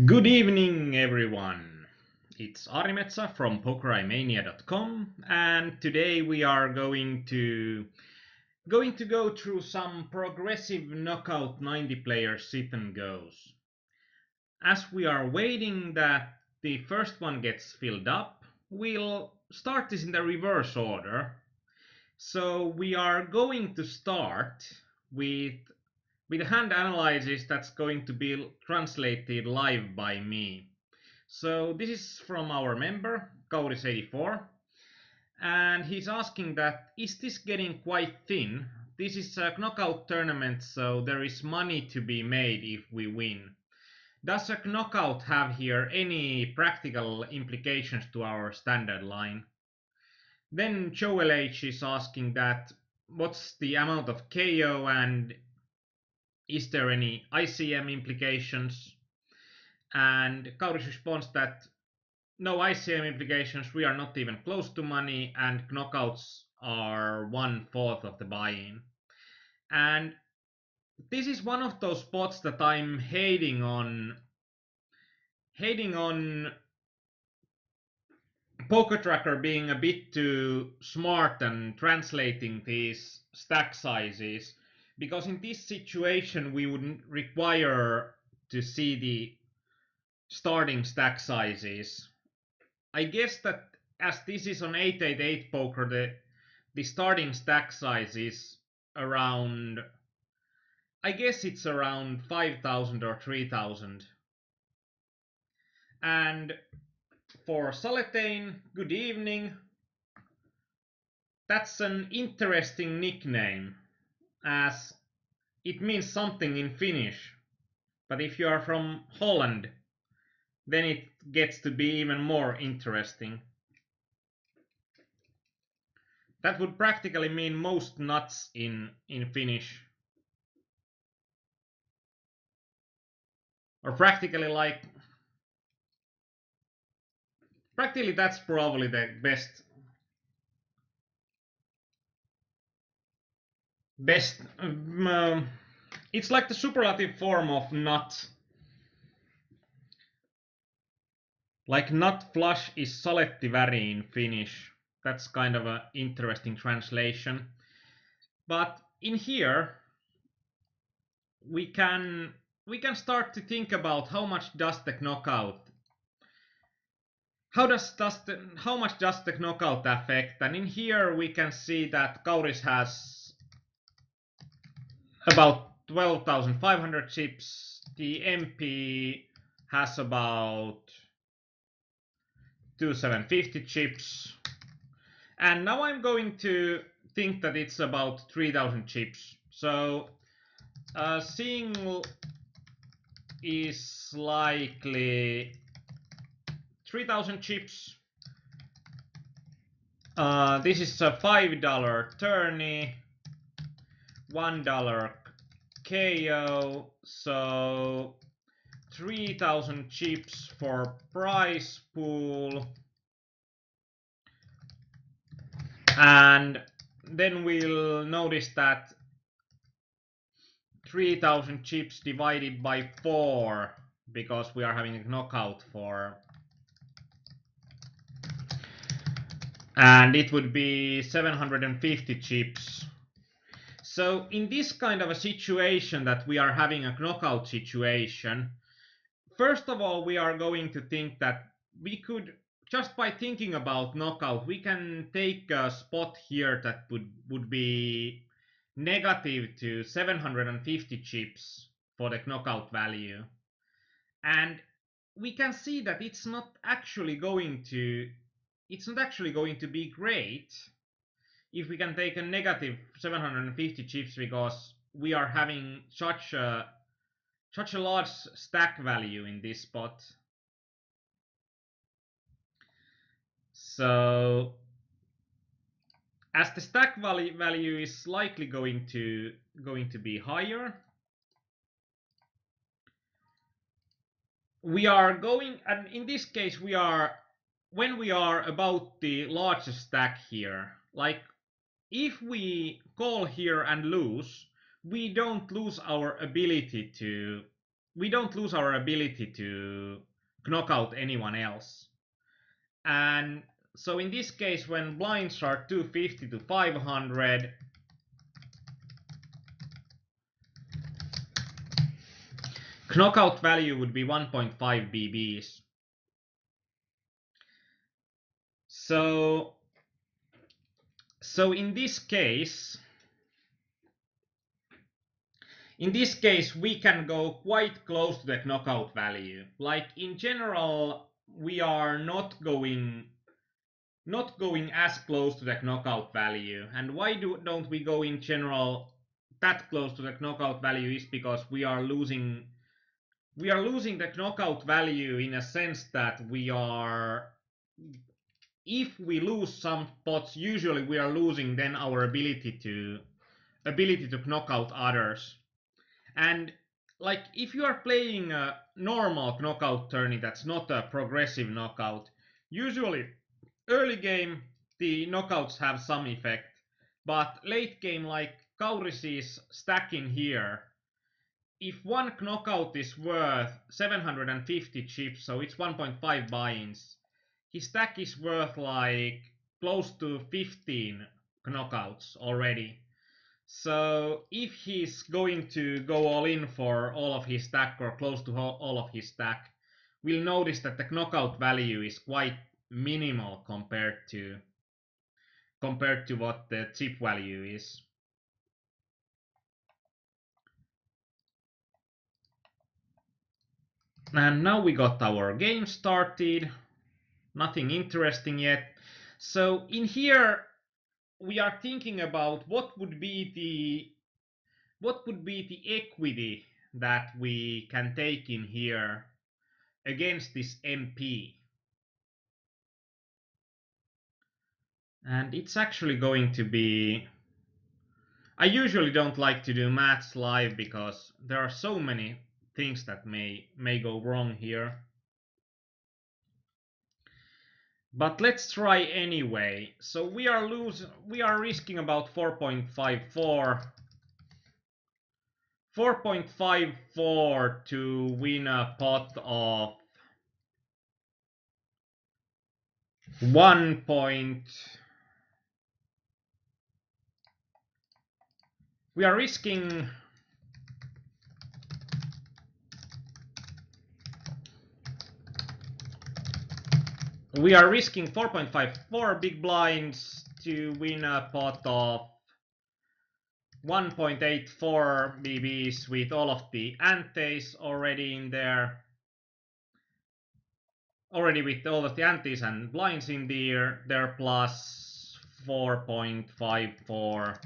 Good evening, everyone. It's Aarnimetsa from pokerimania.com, and today we are going to go through some progressive knockout 90 player sit and goes. As we are waiting that the first one gets filled up, we'll start this in the reverse order. So we are going to start with a hand analysis that's going to be translated live by me. So this is from our member, Kauris84, and he's asking that, is this getting quite thin? This is a knockout tournament, so there is money to be made if we win. Does a knockout have here any practical implications to our standard line? Then Joel H is asking that, what's the amount of KO and is there any ICM implications? And Kauris responds that no ICM implications, we are not even close to money, and knockouts are 1/4 of the buy-in. And this is one of those spots that I'm hating on PokerTracker being a bit too smart and translating these stack sizes, because in this situation we would require to see the starting stack sizes. I guess that as this is on 888 poker, the starting stack size is around, I guess it's around 5,000 or 3,000. And for Saletane, good evening. That's an interesting nickname, as it means something in Finnish. But if you are from Holland, then it gets to be even more interesting. That would practically mean most nuts in Finnish. Or practically that's probably the best it's like the superlative form of nut. Like nut flush is salettiväri in Finnish. That's kind of an interesting translation. But in here we can start to think about how much does the knockout how much does the knockout affect. And in here we can see that Kauris has about 12,500 chips. The MP has about 2,750 chips. And now I'm going to think that it's about 3,000 chips. So single is likely 3,000 chips. This is a $5 tourney, $1 KO, so 3,000 chips for prize pool. And then we'll notice that 3,000 chips divided by 4, because we are having a knockout for, and it would be 750 chips. So in this kind of a situation that we are having a knockout situation, first of all, we are going to think that we could, just by thinking about knockout, we can take a spot here that would be negative to 750 chips for the knockout value. And we can see that it's not actually going to be great if we can take a negative 750 chips, because we are having such a large stack value in this spot. So as the stack value is likely going to be higher, we are going, and in this case when we are about the largest stack here, like if we call here and lose, we don't lose our ability to we don't lose our ability to knock out anyone else. And so in this case, when blinds are 250 to 500, knockout value would be 1.5 BBs. So in this case, we can go quite close to the knockout value. Like in general, we are not going as close to the knockout value. And why don't we go in general that close to the knockout value is because we are losing the knockout value in a sense that if we lose some pots, usually we are losing then our ability to knock out others. And like if you are playing a normal knockout tourney that's not a progressive knockout, usually early game the knockouts have some effect, but late game, like Kauris's stacking here, if one knockout is worth 750 chips, so it's 1.5 buy-ins, his stack is worth like close to 15 knockouts already. So if he's going to go all in for all of his stack or close to all of his stack, we'll notice that the knockout value is quite minimal compared to what the chip value is. And now we got our game started. Nothing interesting yet. So in here we are thinking about what would be the equity that we can take in here against this MP. And it's actually going to be... I usually don't like to do maths live because there are so many things that may go wrong here. But let's try anyway. So we are risking about 4.54 to win a pot of 1. We are risking 4.54 big blinds to win a pot of 1.84 BBs with all of the antes already in there. Already with all of the antes and blinds in there plus 4.54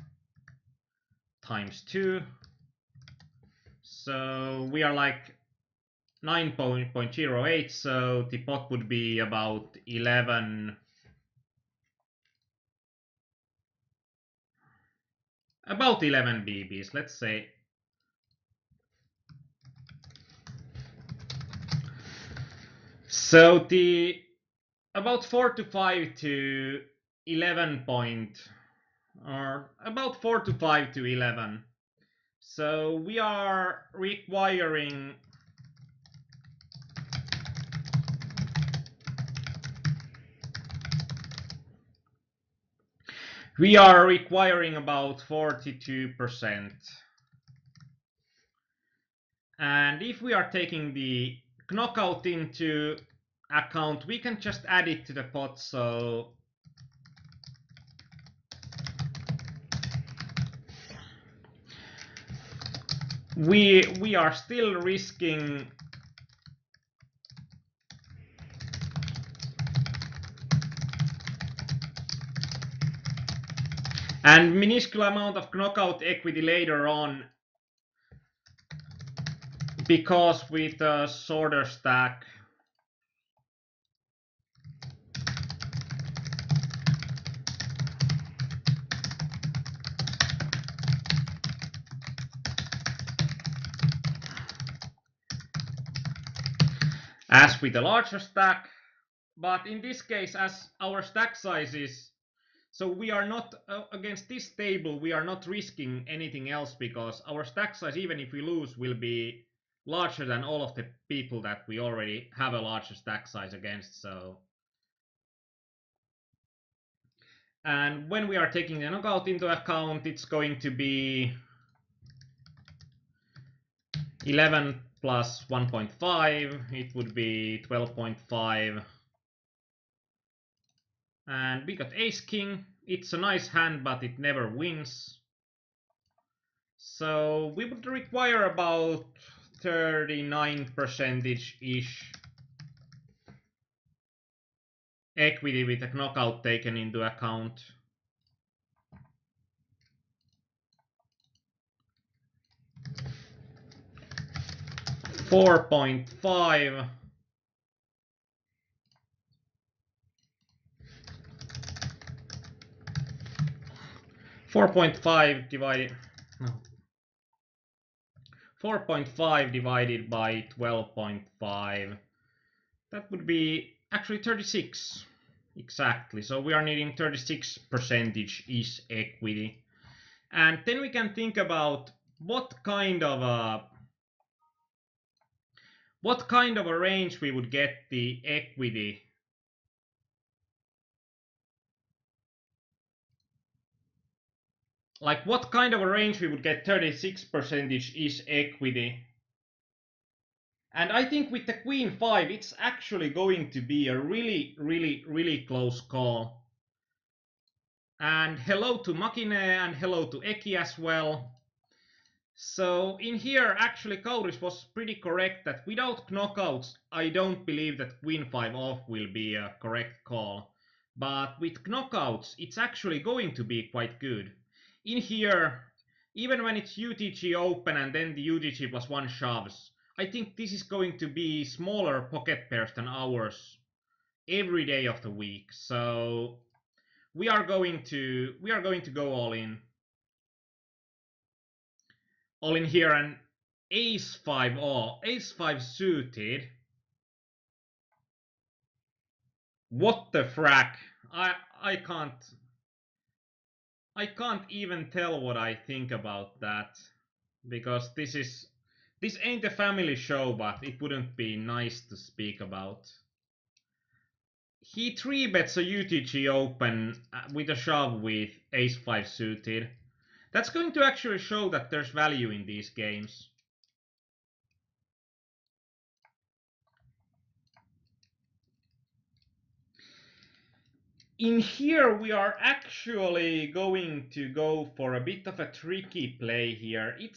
times 2. So we are like 9.08, so the pot would be about 11. About 11 BBs, let's say. So the about 4 to 5 to 11 point, or about 4 to 5 to 11. So we are requiring about 42%. And if we are taking the knockout into account, we can just add it to the pot. So we are still risking and minuscule amount of knockout equity later on, because with a shorter stack as with a larger stack. But in this case, as our stack size is, so we are not against this table, we are not risking anything else because our stack size, even if we lose, will be larger than all of the people that we already have a larger stack size against. So, and when we are taking the knockout into account, it's going to be 11 plus 1.5. It would be 12.5. And we got ace king. It's a nice hand, but it never wins. So we would require about 39%-ish equity with a knockout taken into account. $4.5. 4.5 divided. No. 4.5 divided by 12.5. That would be actually 36. Exactly. So we are needing 36%-ish equity. And then we can think about what kind of a range we would get the equity. Like what kind of a range we would get 36%-ish equity. And I think with the queen 5, it's actually going to be a really close call. And hello to Makine and hello to Eki as well. So in here, actually, Kauris was pretty correct that without knockouts, I don't believe that queen 5 off will be a correct call. But with knockouts, it's actually going to be quite good. In here, even when it's UTG open and then the UTG plus 1 shoves, I think this is going to be smaller pocket pairs than ours every day of the week. So we are going to go all in. All in here, and ace 5 all, ace 5 suited. What the frack? I can't even tell what I think about that, because this ain't a family show, but it wouldn't be nice to speak about. He 3-bets a UTG open with a shove with ace 5 suited. That's going to actually show that there's value in these games. In here, we are actually going to go for a bit of a tricky play here. It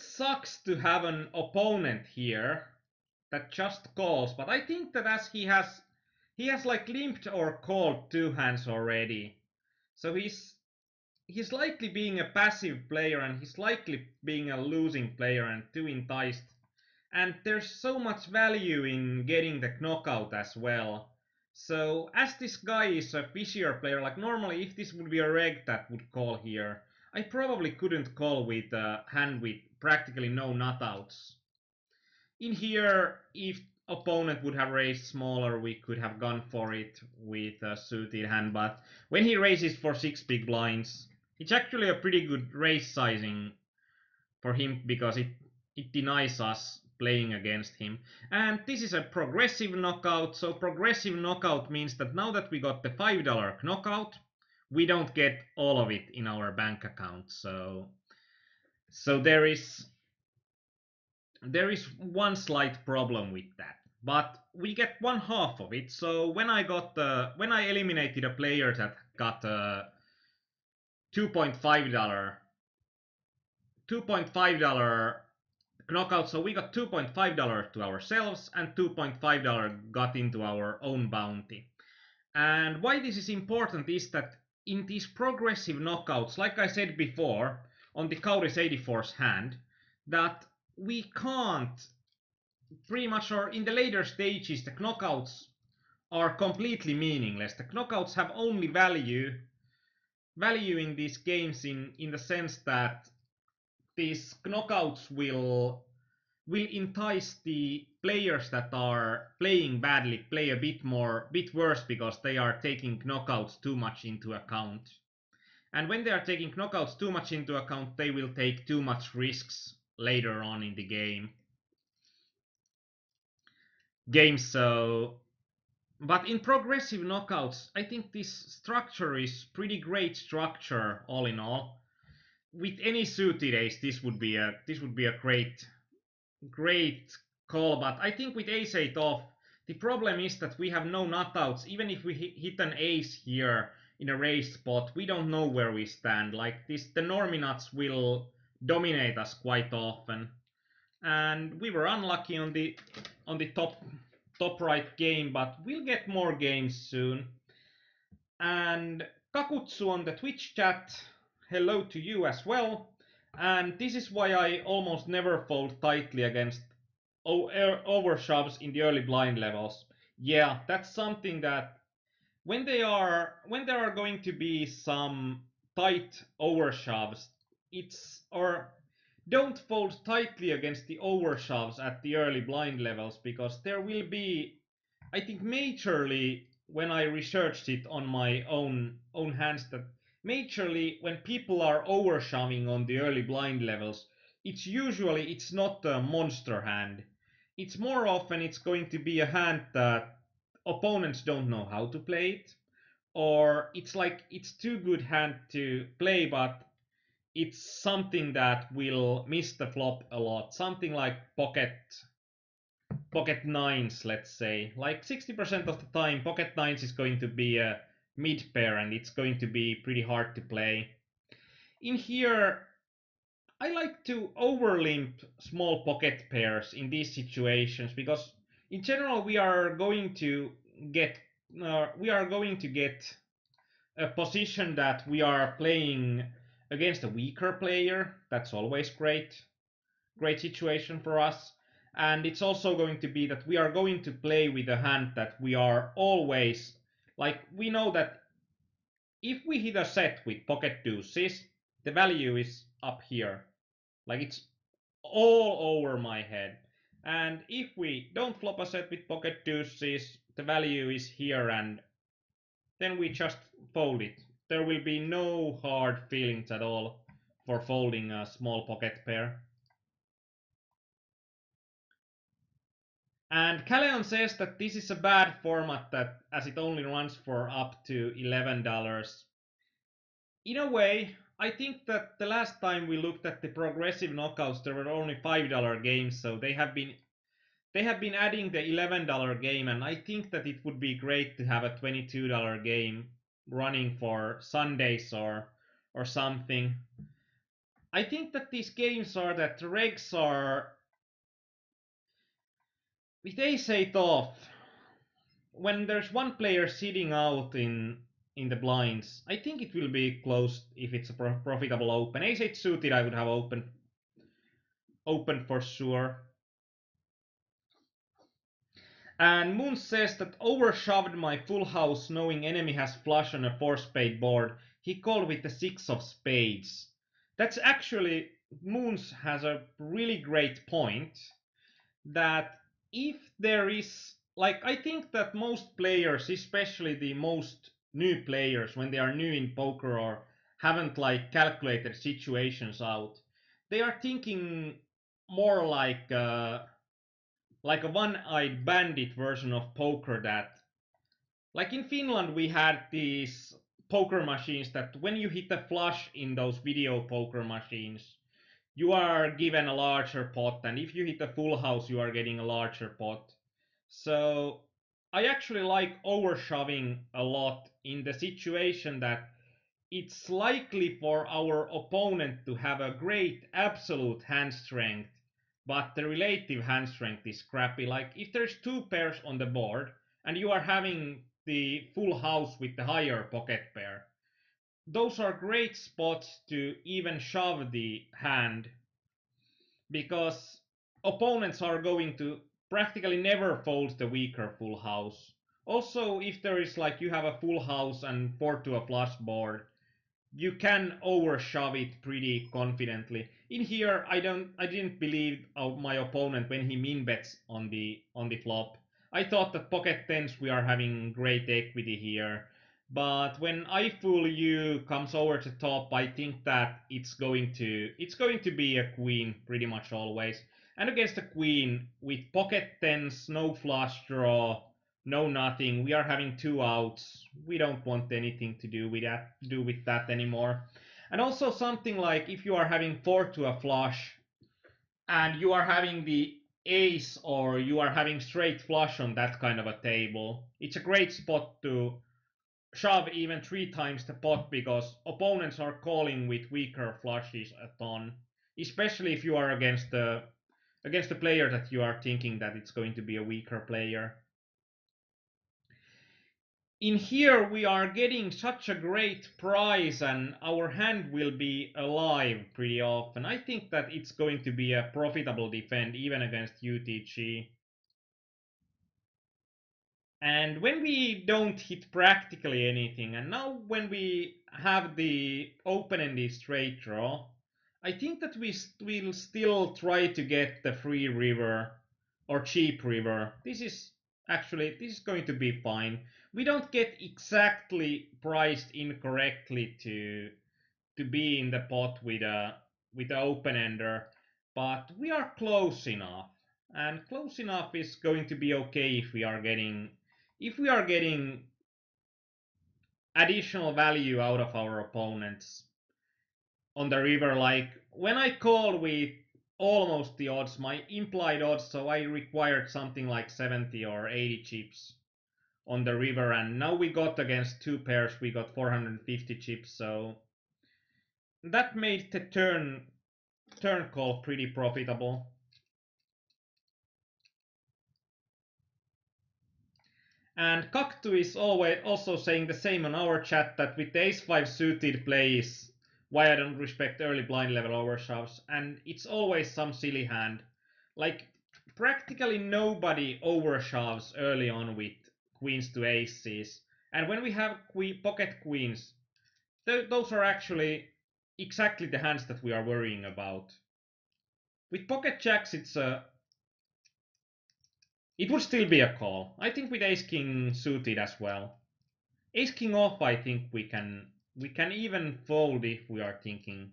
sucks to have an opponent here that just calls, but I think that as he has like limped or called 2 hands already, so he's likely being a passive player, and he's likely being a losing player and too enticed. And there's so much value in getting the knockout as well. So as this guy is a fishier player, like normally if this would be a reg that would call here, I probably couldn't call with a hand with practically no nutouts. In here, if opponent would have raised smaller, we could have gone for it with a suited hand, but when he raises for 6 big blinds, it's actually a pretty good raise sizing for him, because it denies us playing against him. And this is a progressive knockout, so progressive knockout means that now that we got the $5 knockout, we don't get all of it in our bank account. So there is one slight problem with that, but we get 1/2 of it. So when I eliminated a player that got a $2.5 knockout, so we got $2.5 to ourselves, and $2.5 got into our own bounty. And why this is important is that in these progressive knockouts, like I said before on the Kauris 84's hand, that we can't pretty much, or in the later stages, the knockouts are completely meaningless. The knockouts have only value in these games in the sense that these knockouts will entice the players that are playing badly play a bit worse, because they are taking knockouts too much into account. And when they are taking knockouts too much into account, they will take too much risks later on in the game. game. So, but in progressive knockouts, I think this structure is pretty great structure all in all. With any suited ace, this would be a great call. But I think with ace 8 off, the problem is that we have no nutouts. Even if we hit an ace here in a raised spot, we don't know where we stand. Like this, the normie nuts will dominate us quite often. And we were unlucky on the top right game, but we'll get more games soon. And Kakutsu on the Twitch chat, hello to you as well. And this is why I almost never fold tightly against overshoves in the early blind levels. Yeah, that's something that when there are going to be some tight overshoves, it's or don't fold tightly against the overshoves at the early blind levels, because there will be, I think majorly when I researched it on my own hands, that majorly when people are overshoving on the early blind levels, it's not a monster hand. It's more often it's going to be a hand that opponents don't know how to play it, or it's like it's too good hand to play, but it's something that will miss the flop a lot. Something like pocket nines, let's say. Like 60% of the time, pocket nines is going to be a mid pair, and it's going to be pretty hard to play. In here, I like to overlimp small pocket pairs in these situations, because in general get we are going to get a position that we are playing against a weaker player. That's always great situation for us. And it's also going to be that we are going to play with a hand that we are always, like, we know that if we hit a set with pocket deuces, the value is up here. Like, it's all over my head. And if we don't flop a set with pocket deuces, the value is here, and then we just fold it. There will be no hard feelings at all for folding a small pocket pair. And Caleon says that this is a bad format, that as it only runs for up to $11. In a way, I think that the last time we looked at the progressive knockouts, there were only $5 games, so they have been adding the $11 game, and I think that it would be great to have a $22 game running for Sundays or something. I think that these games are that the regs are, if they say it off, when there's one player sitting out in the blinds, I think it will be closed if it's a profitable open. Ace 8 suited I would have open for sure. And Moon says that overshoved my full house knowing enemy has flush on a 4-spade board. He called with the 6 of spades. That's actually, Moons has a really great point, that if there is, like, I think that most players, especially the most new players, when they are new in poker or haven't like calculated situations out, they are thinking more like a one-eyed bandit version of poker. That, like, in Finland we had these poker machines that when you hit a flush in those video poker machines, you are given a larger pot, and if you hit a full house, you are getting a larger pot. So I actually like overshoving a lot in the situation that it's likely for our opponent to have a great absolute hand strength, but the relative hand strength is crappy. Like, if there's two pairs on the board and you are having the full house with the higher pocket pair, those are great spots to even shove the hand, because opponents are going to practically never fold the weaker full house. Also, if there is, like, you have a full house and 4 to a flush board, you can overshove it pretty confidently. In here, I didn't believe my opponent when he min bets on the flop. I thought that pocket tens we are having great equity here, but when I fool you comes over the top, I think that it's going to be a queen pretty much always. And against the queen, with pocket tens, no flush draw, no nothing, we are having two outs. We don't want anything to do with that anymore. And also something like if you are having four to a flush, and you are having the ace or you are having straight flush on that kind of a table, it's a great spot to shove even three times the pot because opponents are calling with weaker flushes a ton, especially if you are against the player that you are thinking that it's going to be a weaker player. In here we are getting such a great prize and our hand will be alive pretty often. I think that it's going to be a profitable defend even against UTG. And when we don't hit practically anything, and now when we have the open-ended straight draw, I think that we will still try to get the free river or cheap river. This is going to be fine. We don't get exactly priced incorrectly to be in the pot with the open ender, but we are close enough. And close enough is going to be okay if we are getting additional value out of our opponents on the river. Like when I call with almost the odds, my implied odds, so I required something like 70 or 80 chips on the river, and now we got against two pairs, we got 450 chips, so that made the turn call pretty profitable. And Cactu is always also saying the same on our chat that with the ace-5 suited plays, why I don't respect early blind level overshoves, and it's always some silly hand. Like, practically nobody overshoves early on with queens to aces. And when we have pocket queens, those are actually exactly the hands that we are worrying about. With pocket jacks, it would still be a call. I think with ace king suited as well. Ace king off, I think we can even fold if we are thinking.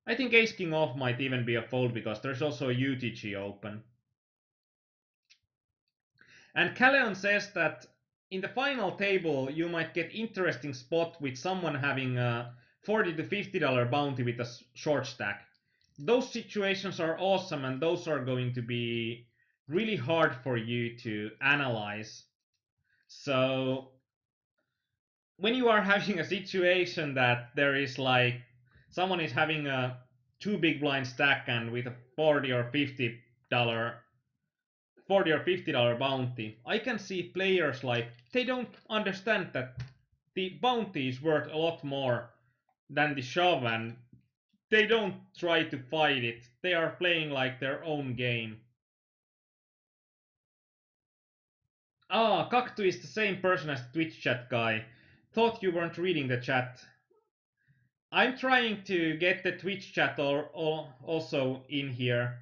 I think ace king off might even be a fold because there's also a UTG open. And Calleon says that in the final table you might get interesting spot with someone having a $40 to $50 bounty with a short stack. Those situations are awesome and those are going to be really hard for you to analyze. So when you are having a situation that there is like someone is having a two big blind stack and with a 40 or $50 bounty, I can see players like they don't understand that the bounty is worth a lot more than the shove and they don't try to fight it. They are playing like their own game. Ah, Cactu is the same person as the Twitch chat guy. Thought you weren't reading the chat. I'm trying to get the Twitch chat also in here,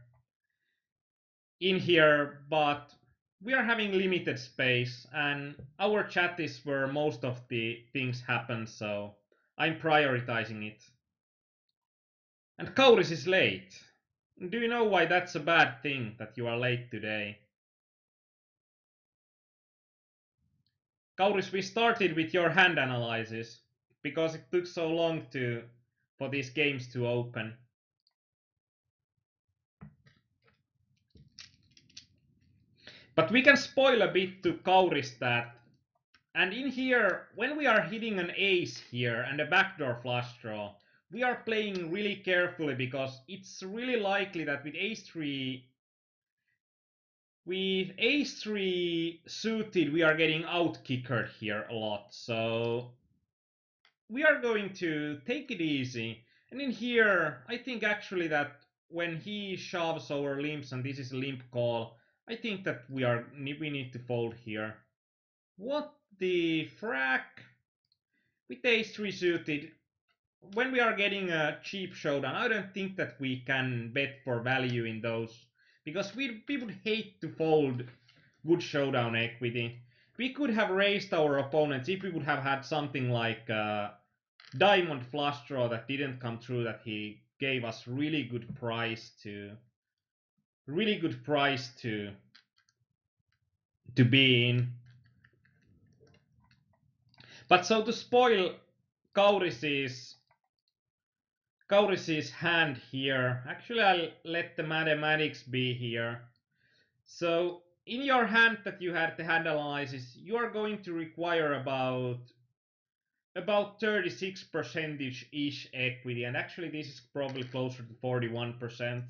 but we are having limited space, and our chat is where most of the things happen, so I'm prioritizing it. And Kauris is late. Do you know why that's a bad thing that you are late today? Kauris, we started with your hand analysis because it took so long for these games to open. But we can spoil a bit to Kauris that, and in here, when we are hitting an ace here and a backdoor flush draw, we are playing really carefully because it's really likely that with ace-3 suited, we are getting out-kickered here a lot. So we are going to take it easy. And in here, I think actually that when he shoves our limps and this is a limp call, I think that we need to fold here. What the frack? With ace-3 suited, when we are getting a cheap showdown, I don't think that we can bet for value in those because we would hate to fold good showdown equity. We could have raised our opponents if we would have had something like diamond flush draw that didn't come through, that he gave us really good price to really good price to be in. But so to spoil Kauris's hand here, actually I'll let the mathematics be here. So in your hand that you had the hand analysis, you are going to require about 36% ish equity, and actually this is probably closer to 41%.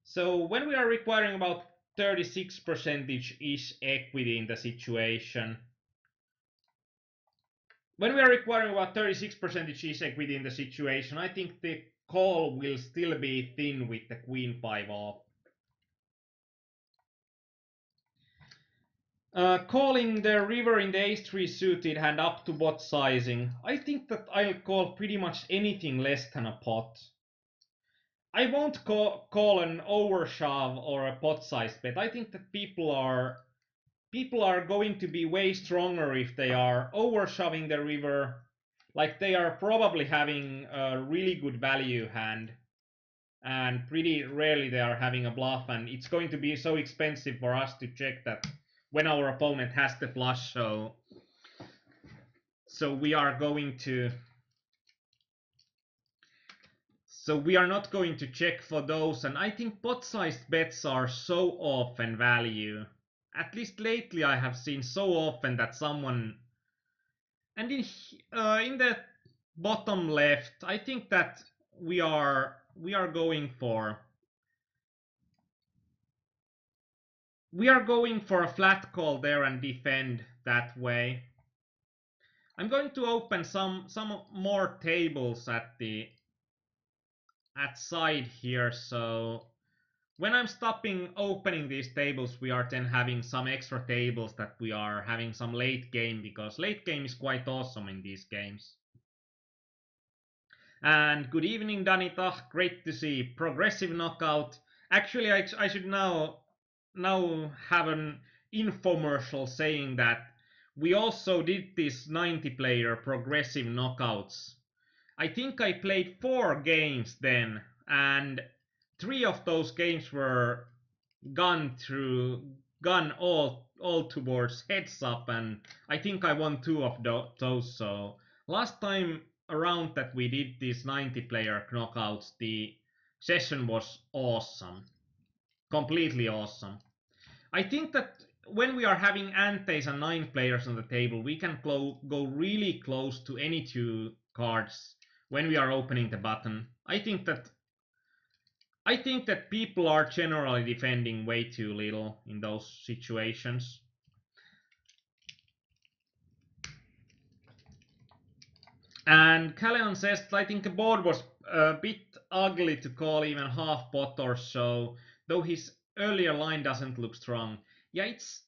So when we are requiring about 36% ish equity in the situation, ish equity in the situation, I think the call will still be thin with the queen 5 off. Calling the river in the ace-3 suited hand up to pot sizing. I think that I'll call pretty much anything less than a pot. I won't call an overshove or a pot size bet. I think that people are going to be way stronger if they are overshoving the river. Like they are probably having a really good value hand, and pretty rarely they are having a bluff, and it's going to be so expensive for us to check that when our opponent has the flush. So we are going to we are not going to check for those, and I think pot-sized bets are so often value. At least lately I have seen so often that someone, and in the bottom left, I think that we are going for a flat call there and defend that way. I'm going to open some more tables at side here, so when I'm stopping opening these tables, we are then having some extra tables that we are having some late game, because late game is quite awesome in these games. And good evening, Danita. Great to see. Progressive knockout. Actually, I should now have an infomercial saying that we also did this 90-player progressive knockouts. I think I played 4 games then, and 3 of those games were gone all towards heads up, and I think I won 2 of those. So last time around that we did these 90-player knockouts, the session was awesome, completely awesome. I think that when we are having antes and 9 players on the table, we can go really close to any 2 cards when we are opening the button. I think that people are generally defending way too little in those situations. And Callion says, I think the board was a bit ugly to call even half pot or so, though his earlier line doesn't look strong. Yeah, it's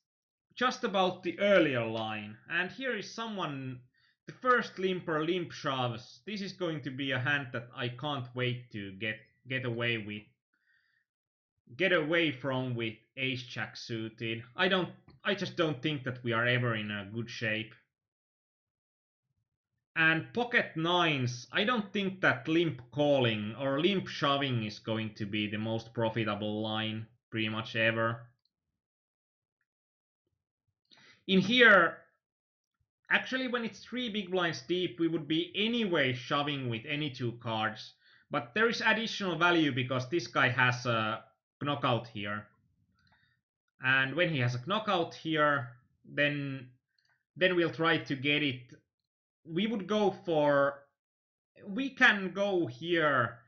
just about the earlier line. And here is someone, the first limper, limp shoves. This is going to be a hand that I can't wait to get away from with ace jack suited. I just don't think that we are ever in a good shape. And pocket nines, I don't think that limp calling or limp shoving is going to be the most profitable line pretty much ever. In here, actually when it's 3 big blinds deep, we would be anyway shoving with any 2 cards. But there is additional value because this guy has a knockout here. And when he has a knockout here, then we'll try to get it. We can go here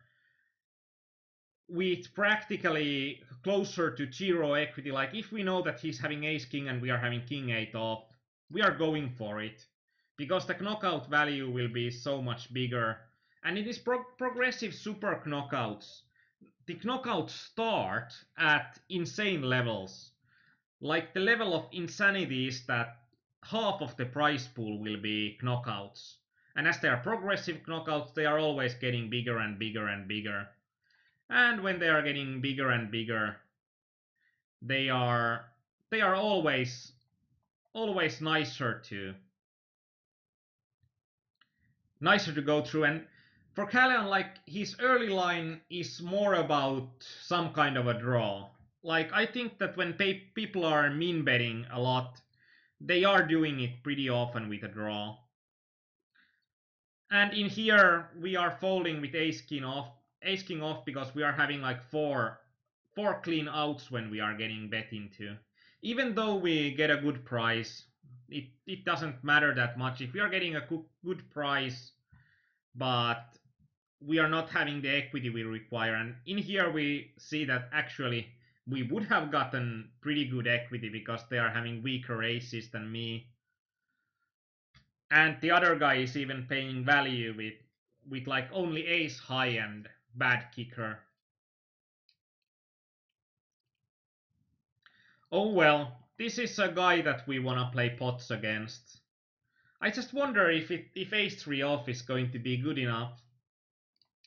with practically closer to 0 equity. Like if we know that he's having ace king and we are having king 8 off, we are going for it, because the knockout value will be so much bigger. And it is progressive super knockouts. The knockouts start at insane levels. Like the level of insanity is that half of the prize pool will be knockouts. And as they are progressive knockouts, they are always getting bigger and bigger and bigger. And when they are getting bigger and bigger, they are always nicer to go through. And For Callion, like, his early line is more about some kind of a draw. Like, I think that when people are min betting a lot, they are doing it pretty often with a draw. And in here, we are folding with ace king off because we are having like four clean outs when we are getting bet into. Even though we get a good price, it doesn't matter that much. If we are getting a good price, but we are not having the equity we require. And in here we see that actually we would have gotten pretty good equity because they are having weaker aces than me. And the other guy is even paying value with like only ace high and bad kicker. Oh well, this is a guy that we wanna play pots against. I just wonder if ace 3 off is going to be good enough.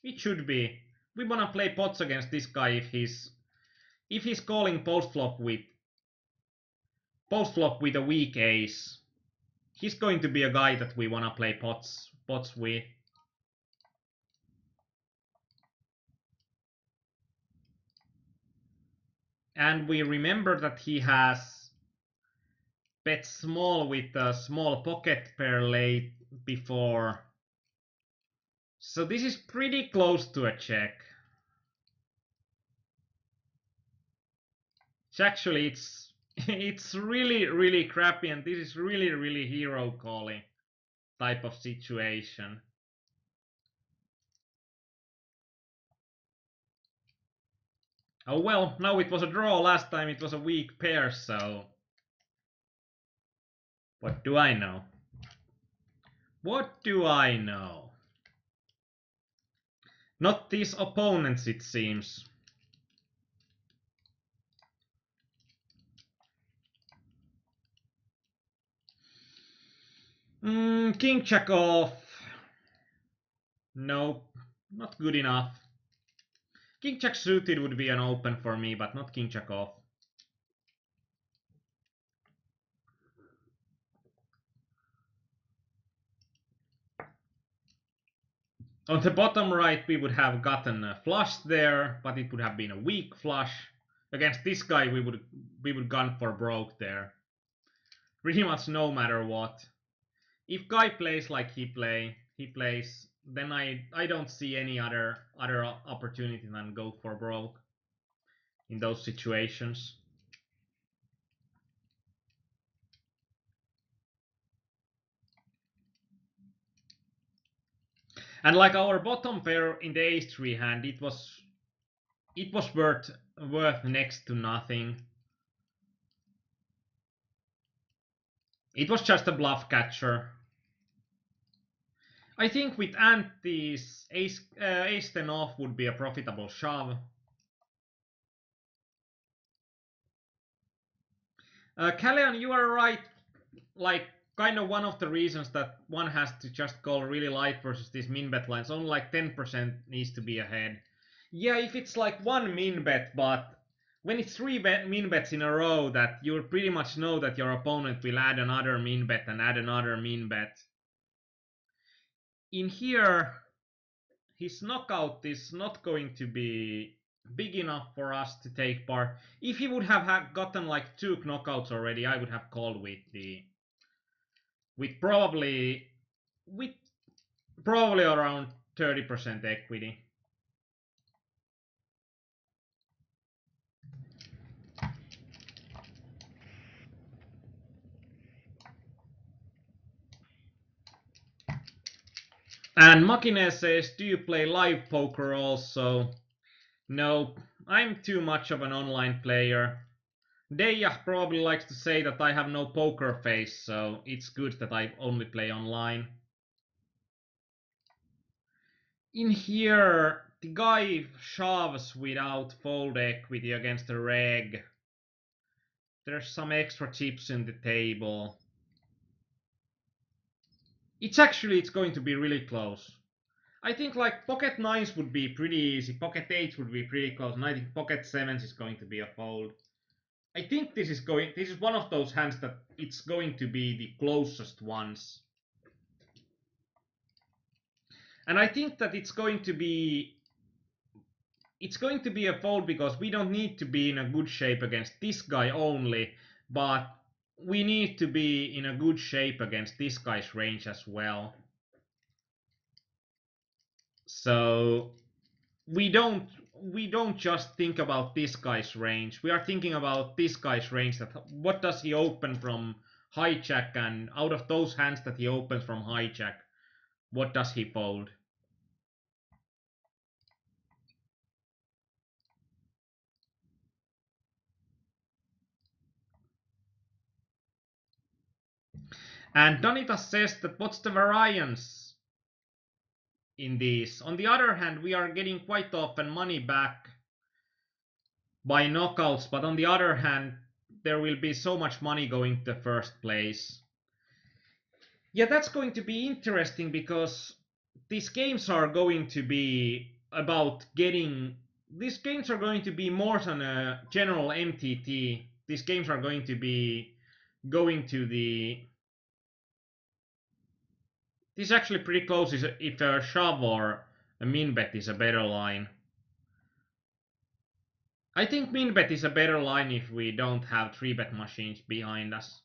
It should be. We wanna play pots against this guy if he's calling post flop with a weak ace. He's going to be a guy that we wanna play pots with. And we remember that he has bet small with a small pocket pair late before. So this is pretty close to a check. Actually, it's really crappy, and this is really hero calling type of situation. Oh well, now it was a draw. Last time it was a weak pair, so what do I know? What do I know? Not these opponents, it seems. King check off. Nope, not good enough. King jack suited would be an open for me, but not king jack off. On the bottom right, we would have gotten a flush there, but it would have been a weak flush. Against this guy, we would gun for broke there. Pretty much no matter what. If guy plays like he plays, then I don't see any other opportunity than go for broke in those situations. And like our bottom pair in the ace 3 hand, it was worth next to nothing. It was just a bluff catcher. I think with antes, ace 10 off would be a profitable shove. Callion, you are right. Like, kind of one of the reasons that one has to just call really light versus these min bet lines. Only like 10% needs to be ahead. Yeah, if it's like one min bet, but when it's three min bets in a row, that you pretty much know that your opponent will add another min bet and add another min bet. In here, his knockout is not going to be big enough for us to take part. If he would have gotten like 2 knockouts already, I would have called with probably around 30% equity. And Makine says, do you play live poker also? No, I'm too much of an online player. Deja probably likes to say that I have no poker face, so it's good that I only play online. In here, the guy shoves without fold equity against the reg. There's some extra chips in the table. It's going to be really close. I think like pocket 9s would be pretty easy, pocket 8s would be pretty close, and I think pocket 7s is going to be a fold. I think this is one of those hands that it's going to be the closest ones. And I think that it's going to be a fold because we don't need to be in a good shape against this guy only, but we need to be in a good shape against this guy's range as well. So we don't just think about this guy's range. We are thinking about this guy's range. That what does he open from hijack, and out of those hands that he opens from hijack, what does he fold? And Donita says that what's the variance in these? On the other hand, we are getting quite often money back by knockouts, but on the other hand, there will be so much money going to first place. Yeah, that's going to be interesting because these games are going to be about getting. These games are going to be more than a general MTT. These games are going to be going to the. This is actually pretty close if a shove or a min bet is a better line. I think min bet is a better line if we don't have 3-bet machines behind us.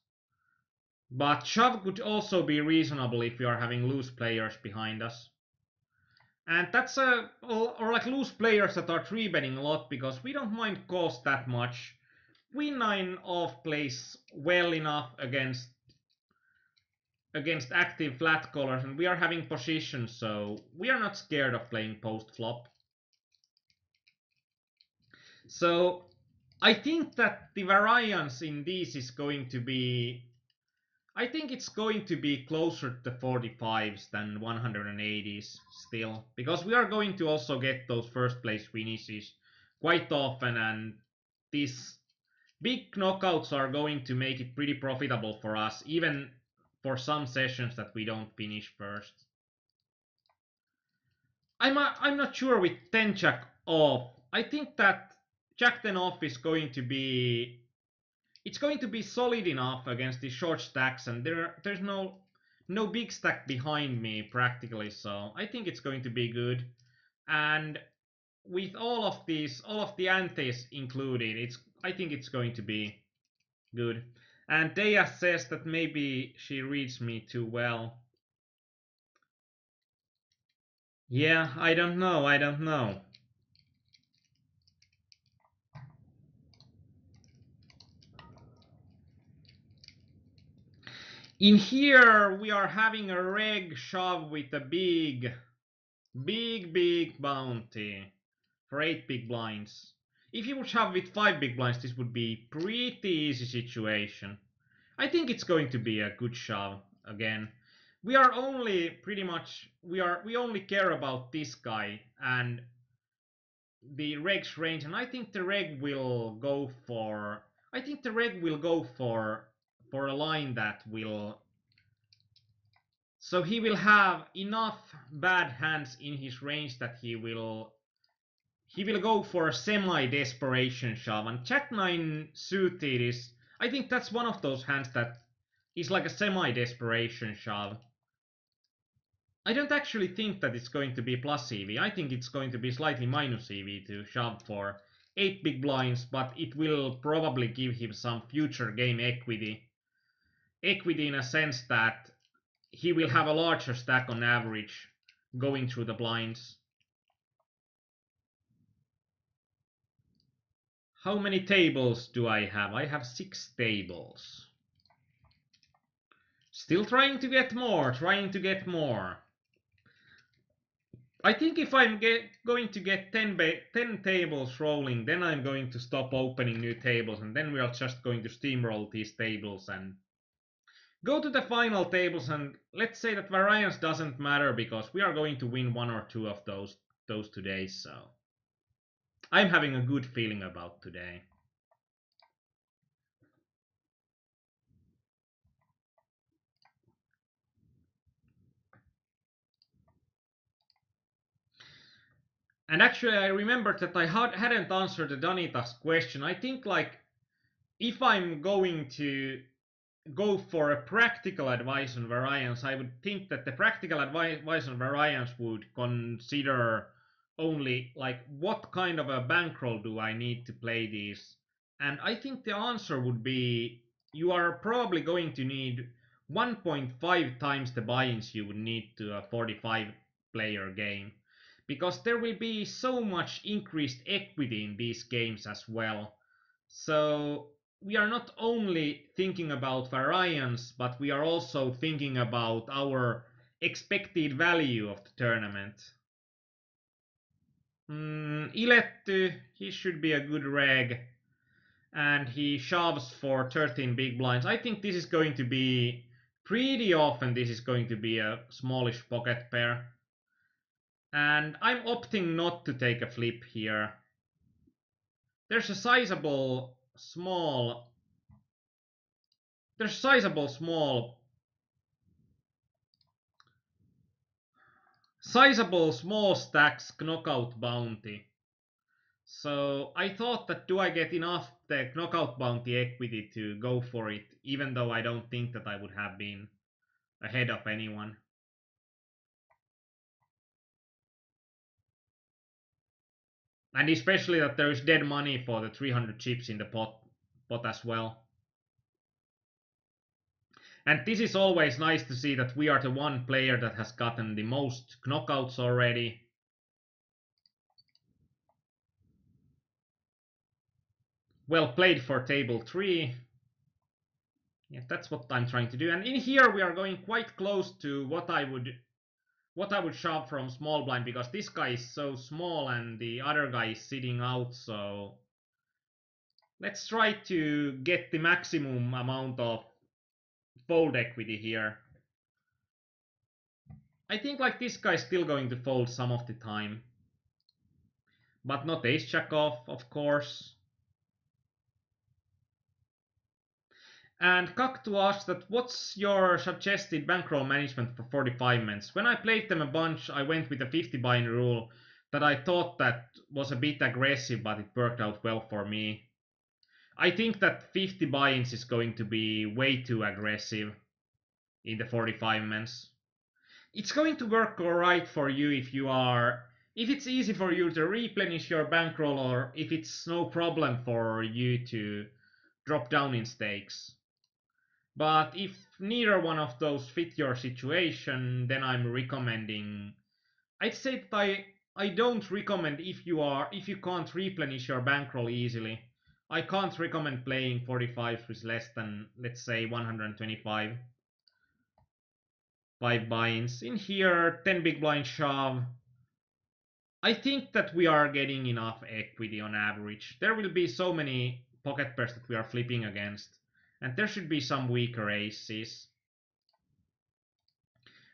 But shove could also be reasonable if we are having loose players behind us. And that's or like loose players that are 3-betting a lot because we don't mind cost that much. Queen 9 off plays well enough against active flat callers, and we are having positions, so we are not scared of playing post flop. So I think that the variance in these is going to be. I think it's going to be closer to 45s than 180s still, because we are going to also get those first place finishes quite often, and these big knockouts are going to make it pretty profitable for us, even for some sessions that we don't finish first. I'm not sure with 10 jack off. I think that jack 10 off is going to be. It's going to be solid enough against the short stacks, and there's no big stack behind me practically, so I think it's going to be good. And with all of the antes included, I think it's going to be good. And Dea says that maybe she reads me too well. Yeah, I don't know. In here we are having a reg shove with a big bounty for 8 big blinds. If you would shove with 5 big blinds, this would be pretty easy situation. I think it's going to be a good shove again. We are only pretty much we only care about this guy and the reg's range, and I think the reg will go for a line that will. So he will have enough bad hands in his range that he will go for a semi-desperation shove, and Jack 9 suited is. I think that's one of those hands that is like a semi-desperation shove. I don't actually think that it's going to be plus EV. I think it's going to be slightly minus EV to shove for 8 big blinds, but it will probably give him some future game equity. Equity in a sense that he will have a larger stack on average going through the blinds. How many tables do I have? I have 6 tables. Still trying to get more. I think if I'm going to get 10 tables rolling, then I'm going to stop opening new tables, and then we are just going to steamroll these tables and go to the final tables, and let's say that variance doesn't matter because we are going to win 1 or 2 of those today, so I'm having a good feeling about today. And actually, I remembered that I hadn't answered the Danita's question. I think like if I'm going to go for a practical advice on variance, I would think that the practical advice on variance would consider only like what kind of a bankroll do I need to play these. And I think the answer would be you are probably going to need 1.5 times the buy-ins you would need to a 45 player game. Because there will be so much increased equity in these games as well. So we are not only thinking about variance, but we are also thinking about our expected value of the tournament. Iletty, he should be a good reg, and he shoves for 13 big blinds. I think this is going to be pretty often. This is going to be a smallish pocket pair, and I'm opting not to take a flip here. There's a sizable small small stacks knockout bounty. So I thought that do I get enough the knockout bounty equity to go for it, even though I don't think that I would have been ahead of anyone. And especially that there is dead money for the 300 chips in the pot as well. And this is always nice to see that we are the one player that has gotten the most knockouts already. Well played for table 3. Yeah, that's what I'm trying to do. And in here we are going quite close to what I would shove from small blind, because this guy is so small and the other guy is sitting out, so let's try to get the maximum amount of fold equity here. I think like this guy's still going to fold some of the time, but not ace jack off, of course. And Kaktu asked that what's your suggested bankroll management for 45 minutes? When I played them a bunch, I went with a 50 buy-in rule that I thought that was a bit aggressive, but it worked out well for me. I think that 50 buy-ins is going to be way too aggressive in the 45 minutes. It's going to work alright for you if it's easy for you to replenish your bankroll, or if it's no problem for you to drop down in stakes. But if neither one of those fit your situation, then I'm recommending. I'd say that I don't recommend if you can't replenish your bankroll easily. I can't recommend playing 45s with less than, let's say, 125 buy-ins. In here, 10 big blind shove. I think that we are getting enough equity on average. There will be so many pocket pairs that we are flipping against, and there should be some weaker aces.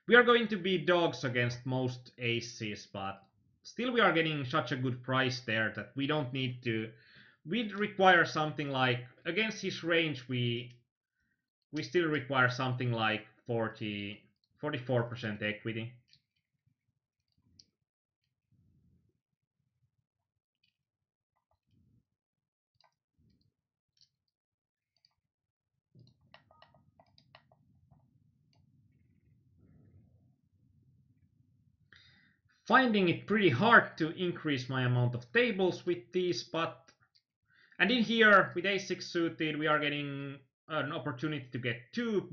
We are going to be dogs against most aces, but still we are getting such a good price there that we don't need to. We'd require something like, against his range, we still require something like 44% equity. Finding it pretty hard to increase my amount of tables with these, but and in here with ace-6 suited we are getting an opportunity to get two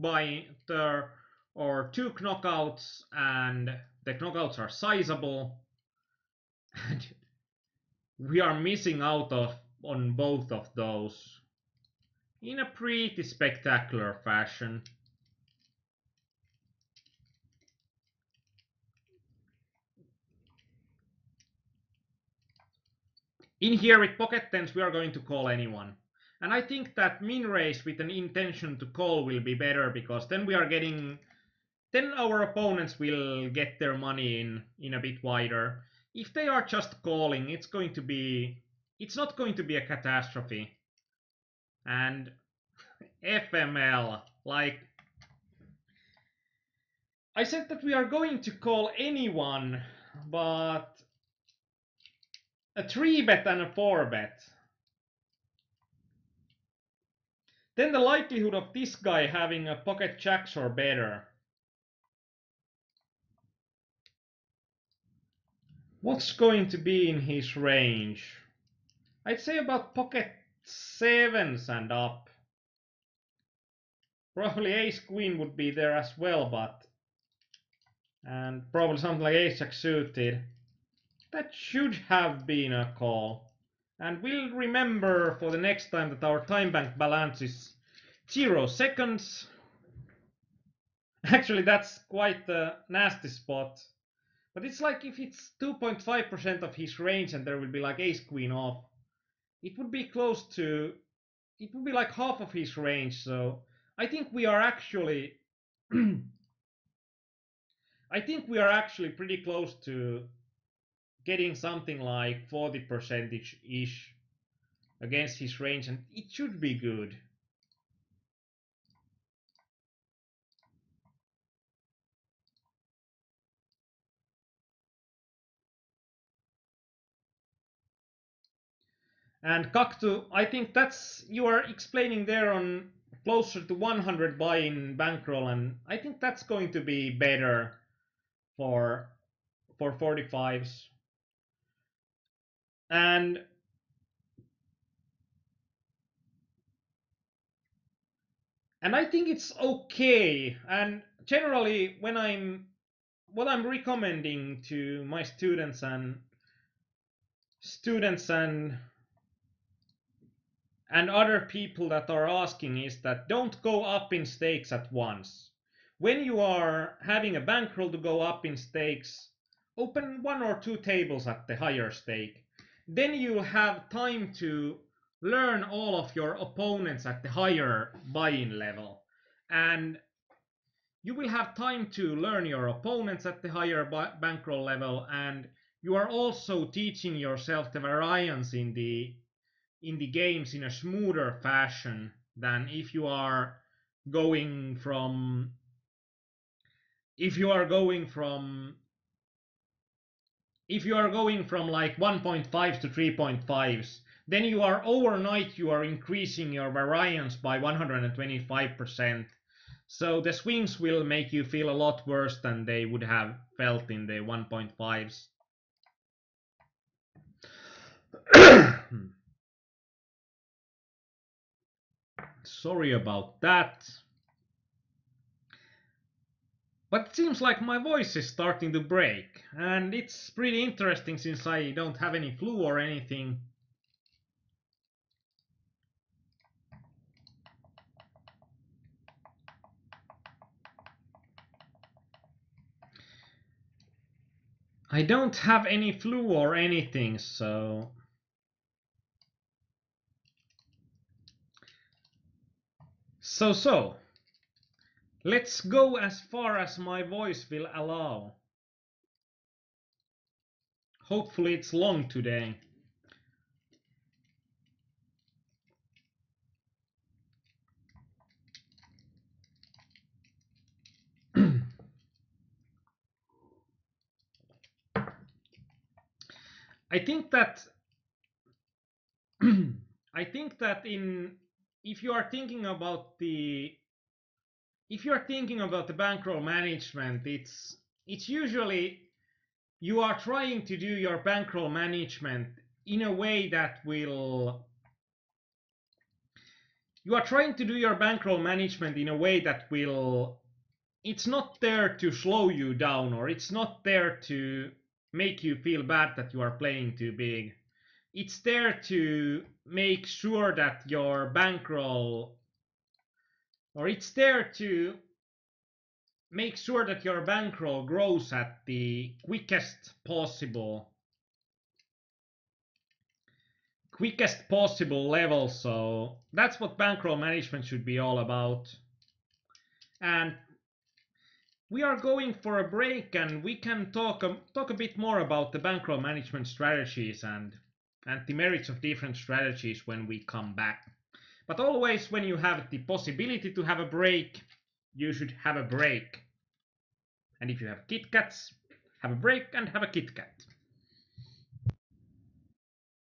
or two knockouts, and the knockouts are sizable, and we are missing out on both of those in a pretty spectacular fashion. In here with pocket tens we are going to call anyone. And I think that min raise with an intention to call will be better, because then our opponents will get their money in a bit wider. If they are just calling, it's not going to be a catastrophe. And FML, like I said that we are going to call anyone, but a 3-bet and a 4-bet. Then the likelihood of this guy having a pocket jacks or better. What's going to be in his range? I'd say about pocket sevens and up. Probably ace queen would be there as well, but and probably something like ace jack suited. That should have been a call. And we'll remember for the next time that our time bank balance is 0 seconds. Actually, that's quite a nasty spot. But it's like if it's 2.5% of his range and there will be like ace queen off, it would be close to, it would be like half of his range. So I think we are actually, I think we are actually pretty close to getting something like 40% ish against his range, and it should be good. And Kaktu, I think that's, you are explaining there on closer to 100 buy-in bankroll, and I think that's going to be better for 45s. And I think it's okay. And generally, when what I'm recommending to my students and students and other people that are asking is that don't go up in stakes at once. When you are having a bankroll to go up in stakes, open 1 or 2 tables at the higher stake. Then you'll have time to learn all of your opponents at the higher buy-in level. And you will have time to learn your opponents at the higher bankroll level, and you are also teaching yourself the variance in the games in a smoother fashion than if you are going from if you are going from if you are going from like 1.5 to 3.5s, then you are overnight you are increasing your variance by 125%. So the swings will make you feel a lot worse than they would have felt in the 1.5s. Sorry about that. But it seems like my voice is starting to break, and it's pretty interesting since I don't have any flu or anything. I don't have any flu or anything, so... So, let's go as far as my voice will allow. Hopefully it's long today. I think that I think that if you are thinking about the bankroll management, it's usually you are trying to do your bankroll management in a way that will you are trying to do your bankroll management in a way that will it's not there to slow you down, or it's not there to make you feel bad that you are playing too big. It's there to make sure that your bankroll or it's there to make sure that your bankroll grows at the quickest possible level. So that's what bankroll management should be all about. And we are going for a break, and we can talk a bit more about the bankroll management strategies and the merits of different strategies when we come back. But always when you have the possibility to have a break, you should have a break. And if you have Kit Kats, have a break and have a Kit Kat.